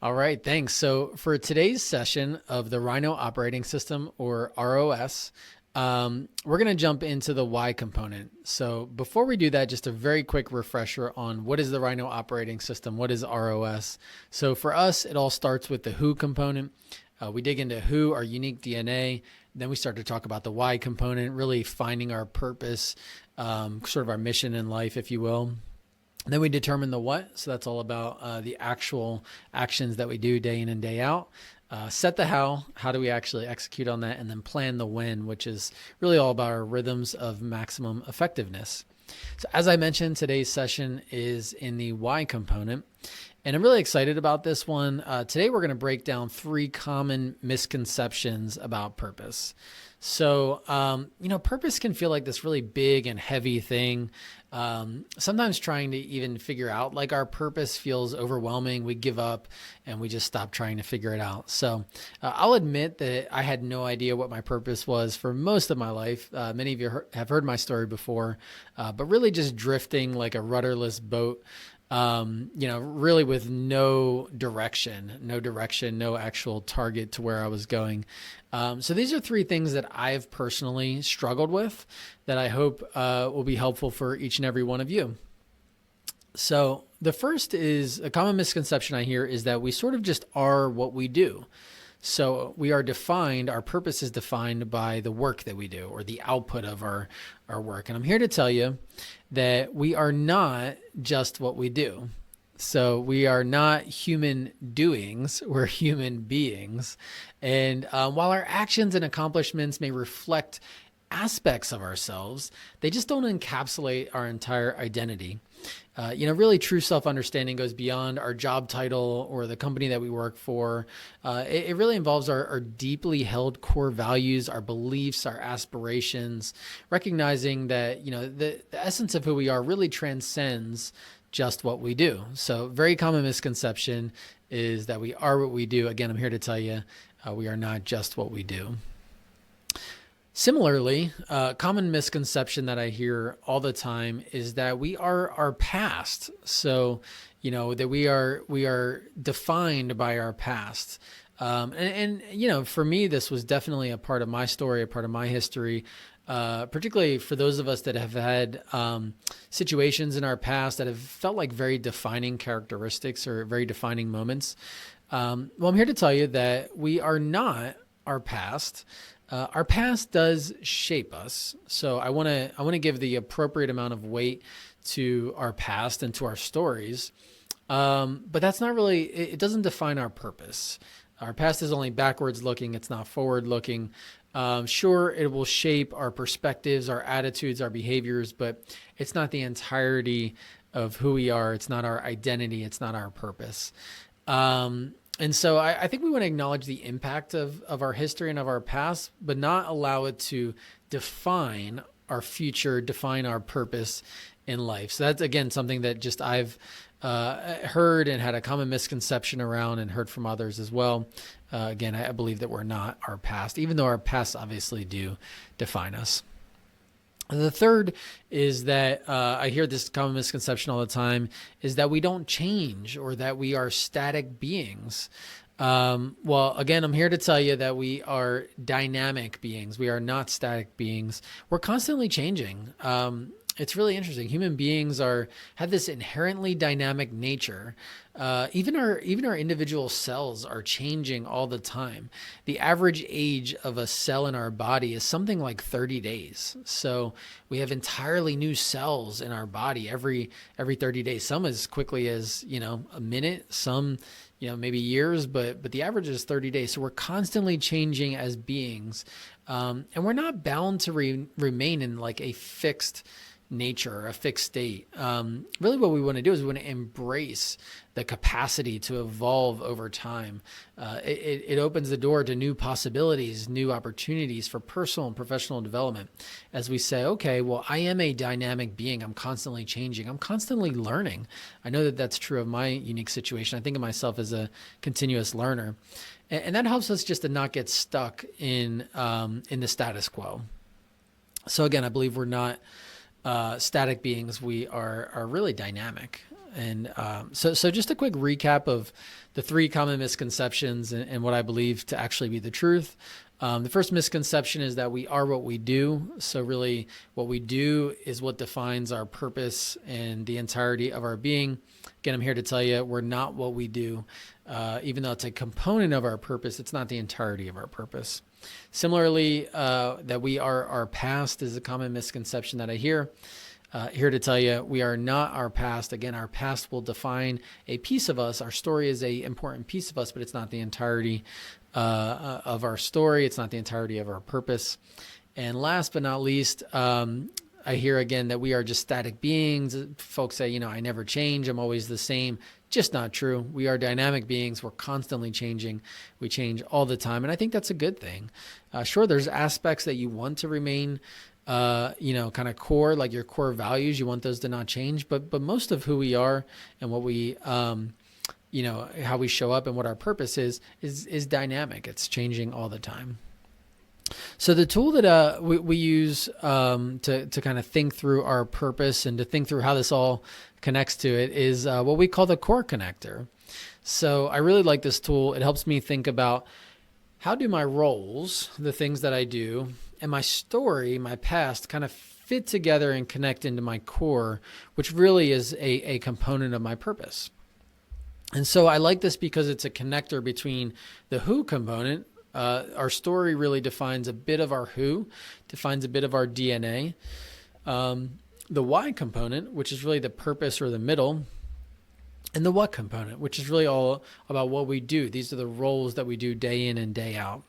All right, thanks. So for today's session of the Rhino operating system, or ROS, we're going to jump into the why component. So before we do that, just a very quick refresher on what is the Rhino operating system, what is ROS. So for us, it all starts with the who component. We dig into who, our unique DNA. Then we start to talk about the why component, really finding our purpose, sort of our mission in life, if you will. Then we determine the what. So that's all about the actual actions that we do day in and day out. Set the how do we actually execute on that? And then plan the when, which is really all about our rhythms of maximum effectiveness. So as I mentioned, today's session is in the why component. And I'm really excited about this one. Today, we're going to break down 3 common misconceptions about purpose. So, purpose can feel like this really big and heavy thing. Sometimes trying to even figure out like our purpose feels overwhelming. We give up and we just stop trying to figure it out. So I'll admit that I had no idea what my purpose was for most of my life. Many of you have heard my story before, but really just drifting like a rudderless boat. Really with no direction, no actual target to where I was going. So these are 3 things that I've personally struggled with that I hope will be helpful for each and every one of you. So the first is a common misconception I hear is that we sort of just are what we do. So we are defined, our purpose is defined by the work that we do or the output of our work. And I'm here to tell you that we are not just what we do. So we are not human doings, we're human beings. And while our actions and accomplishments may reflect aspects of ourselves, they just don't encapsulate our entire identity. Really true self-understanding goes beyond our job title or the company that we work for. It really involves our deeply held core values, our beliefs, our aspirations, recognizing that, the essence of who we are really transcends just what we do. So very common misconception is that we are what we do. Again, I'm here to tell you, we are not just what we do. Similarly, a common misconception that I hear all the time is that we are our past. So, that we are defined by our past. For me, this was definitely a part of my story, a part of my history, particularly for those of us that have had situations in our past that have felt like very defining characteristics or very defining moments. I'm here to tell you that we are not our past. Our past does shape us. So I want to give the appropriate amount of weight to our past and to our stories. But that's not really, it doesn't define our purpose. Our past is only backwards looking. It's not forward looking. Sure, it will shape our perspectives, our attitudes, our behaviors, but it's not the entirety of who we are. It's not our identity. It's not our purpose. And so I think we want to acknowledge the impact of our history and of our past, but not allow it to define our future, define our purpose in life. So that's, again, something that just I've heard and had a common misconception around and heard from others as well. Again, I believe that we're not our past, even though our pasts obviously do define us. The third is that I hear this common misconception all the time is that we don't change or that we are static beings. Well, again, I'm here to tell you that we are dynamic beings. We are not static beings. We're constantly changing. It's really interesting. Human beings have this inherently dynamic nature. Even our individual cells are changing all the time. The average age of a cell in our body is something like 30 days. So we have entirely new cells in our body every 30 days. Some as quickly as, a minute, some, maybe years, but the average is 30 days. So we're constantly changing as beings. And we're not bound to remain in like a fixed nature, a fixed state. Really what we want to do is we want to embrace the capacity to evolve over time. It opens the door to new possibilities, new opportunities for personal and professional development as we say, okay, well, I am a dynamic being. I'm constantly changing. I'm constantly learning. I know that that's true of my unique situation. I think of myself as a continuous learner. And that helps us just to not get stuck in the status quo. So again, I believe we're not static beings. We are really dynamic. So just a quick recap of the three common misconceptions and what I believe to actually be the truth. The first misconception is that we are what we do. So really what we do is what defines our purpose and the entirety of our being. Again, I'm here to tell you we're not what we do. Even though it's a component of our purpose, it's not the entirety of our purpose. Similarly, that we are our past is a common misconception that I hear. Here to tell you, we are not our past. Again, our past will define a piece of us. Our story is an important piece of us, but it's not the entirety of our story. It's not the entirety of our purpose. And last but not least, I hear again that we are just static beings. Folks say, I never change. I'm always the same. Just not true. We are dynamic beings. We're constantly changing. We change all the time. And I think that's a good thing. Sure, there's aspects that you want to remain kind of core, like your core values, you want those to not change, but most of who we are and what we, how we show up and what our purpose is dynamic. It's changing all the time. So the tool that we use to kind of think through our purpose and to think through how this all connects to it is what we call the core connector. So I really like this tool. It helps me think about how do my roles, the things that I do, and my story, my past, kind of fit together and connect into my core, which really is a component of my purpose. And so I like this because it's a connector between the who component. Our story really defines a bit of our who, defines a bit of our DNA. The why component, which is really the purpose or the middle, and the what component, which is really all about what we do. These are the roles that we do day in and day out.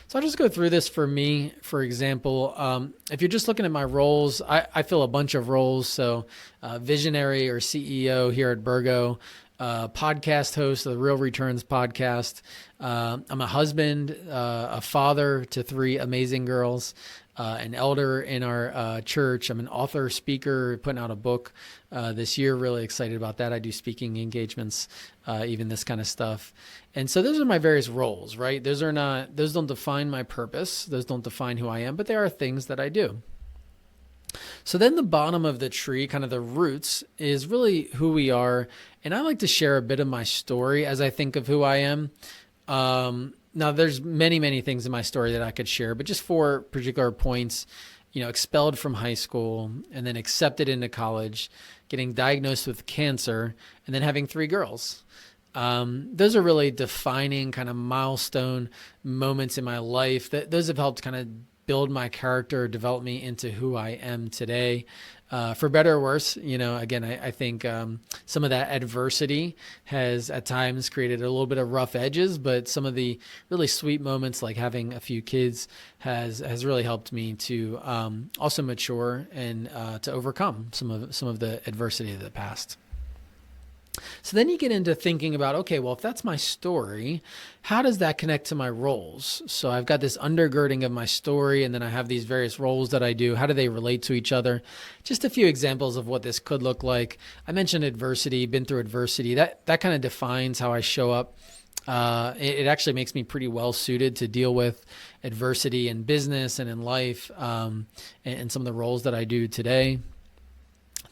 So I'll just go through this for me. For example, if you're just looking at my roles, I fill a bunch of roles. So visionary or CEO here at Burgo, podcast host of the Real Returns podcast. I'm a husband, a father to 3 amazing girls, an elder in our church. I'm an author, speaker, putting out a book this year. Really excited about that. I do speaking engagements, even this kind of stuff. And so those are my various roles, right? Those don't define my purpose. Those don't define who I am, but they are things that I do. So then the bottom of the tree, kind of the roots, is really who we are. And I like to share a bit of my story as I think of who I am. Now, there's many, many things in my story that I could share, but just 4 particular points, expelled from high school and then accepted into college, getting diagnosed with cancer, and then having 3 girls. Those are really defining kind of milestone moments in my life. Those have helped kind of build my character, develop me into who I am today. For better or worse, again, I think some of that adversity has at times created a little bit of rough edges, but some of the really sweet moments, like having a few kids, has really helped me to also mature and to overcome some of the adversity of the past. So then you get into thinking about, okay, well, if that's my story, how does that connect to my roles? So I've got this undergirding of my story, and then I have these various roles that I do. How do they relate to each other? Just a few examples of what this could look like. I mentioned adversity, been through adversity. That kind of defines how I show up. It actually makes me pretty well suited to deal with adversity in business and in life, and some of the roles that I do today.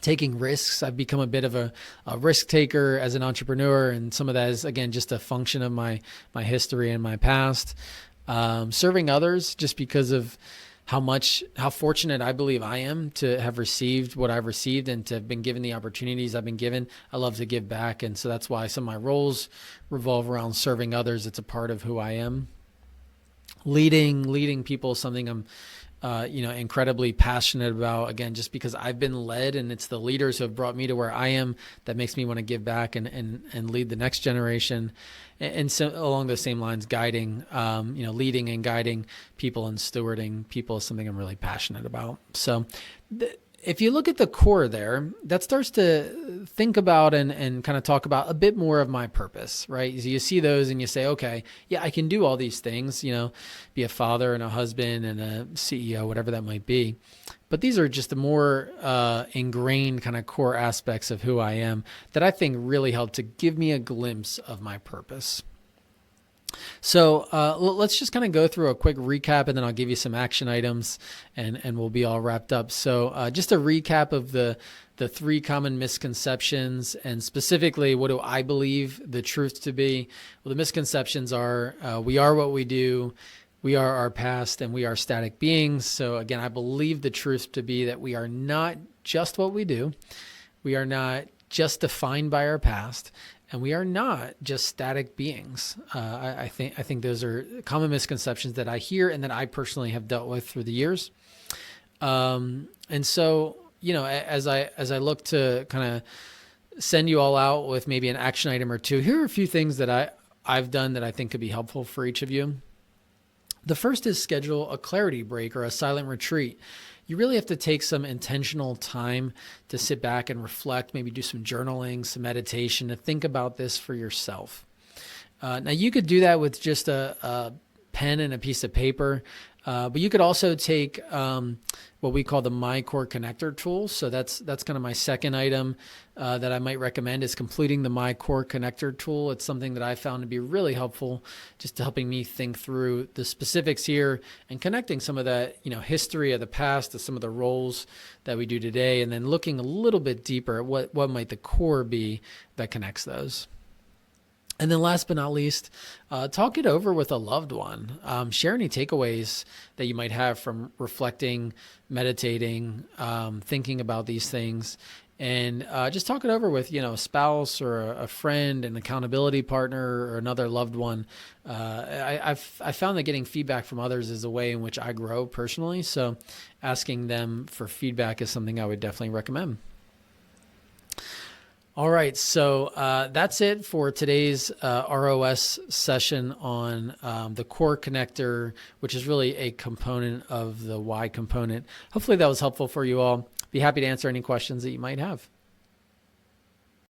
Taking risks. I've become a bit of a risk taker as an entrepreneur, and some of that is, again, just a function of my history and my past. Serving others, just because of how fortunate I believe I am to have received what I've received and to have been given the opportunities I've been given. I love to give back, and so that's why some of my roles revolve around serving others. It's a part of who I am. Leading people is something I'm incredibly passionate about, again, just because I've been led, and it's the leaders who have brought me to where I am that makes me want to give back and lead the next generation. And so along those same lines, guiding, leading and guiding people and stewarding people is something I'm really passionate about. So if you look at the core there, that starts to think about and kind of talk about a bit more of my purpose, right? So you see those and you say, okay, yeah, I can do all these things, be a father and a husband and a CEO, whatever that might be. But these are just the more ingrained kind of core aspects of who I am that I think really help to give me a glimpse of my purpose. So let's just kind of go through a quick recap, and then I'll give you some action items, and we'll be all wrapped up. So just a recap of the the 3 common misconceptions, and specifically, what do I believe the truth to be? Well, the misconceptions are we are what we do, we are our past, and we are static beings. So again, I believe the truth to be that we are not just what we do, we are not just defined by our past, and we are not just static beings. I think those are common misconceptions that I hear and that I personally have dealt with through the years. And so, as I look to kind of send you all out with maybe an action item or two, here are a few things that I've done that I think could be helpful for each of you. The first is schedule a clarity break or a silent retreat. You really have to take some intentional time to sit back and reflect, maybe do some journaling, some meditation, to think about this for yourself. Now, you could do that with just a pen and a piece of paper, but you could also take what we call the My Core Connector tool. So that's kind of my second item that I might recommend, is completing the My Core Connector tool. It's something that I found to be really helpful, just to helping me think through the specifics here and connecting some of that history of the past to some of the roles that we do today, and then looking a little bit deeper at what might the core be that connects those. And then last but not least, talk it over with a loved one. Share any takeaways that you might have from reflecting, meditating, thinking about these things, and just talk it over with a spouse or a friend, an accountability partner, or another loved one. I've found that getting feedback from others is a way in which I grow personally. So asking them for feedback is something I would definitely recommend. All right, so that's it for today's ROS session on the core connector, which is really a component of the Y component. Hopefully that was helpful for you all. Be happy to answer any questions that you might have.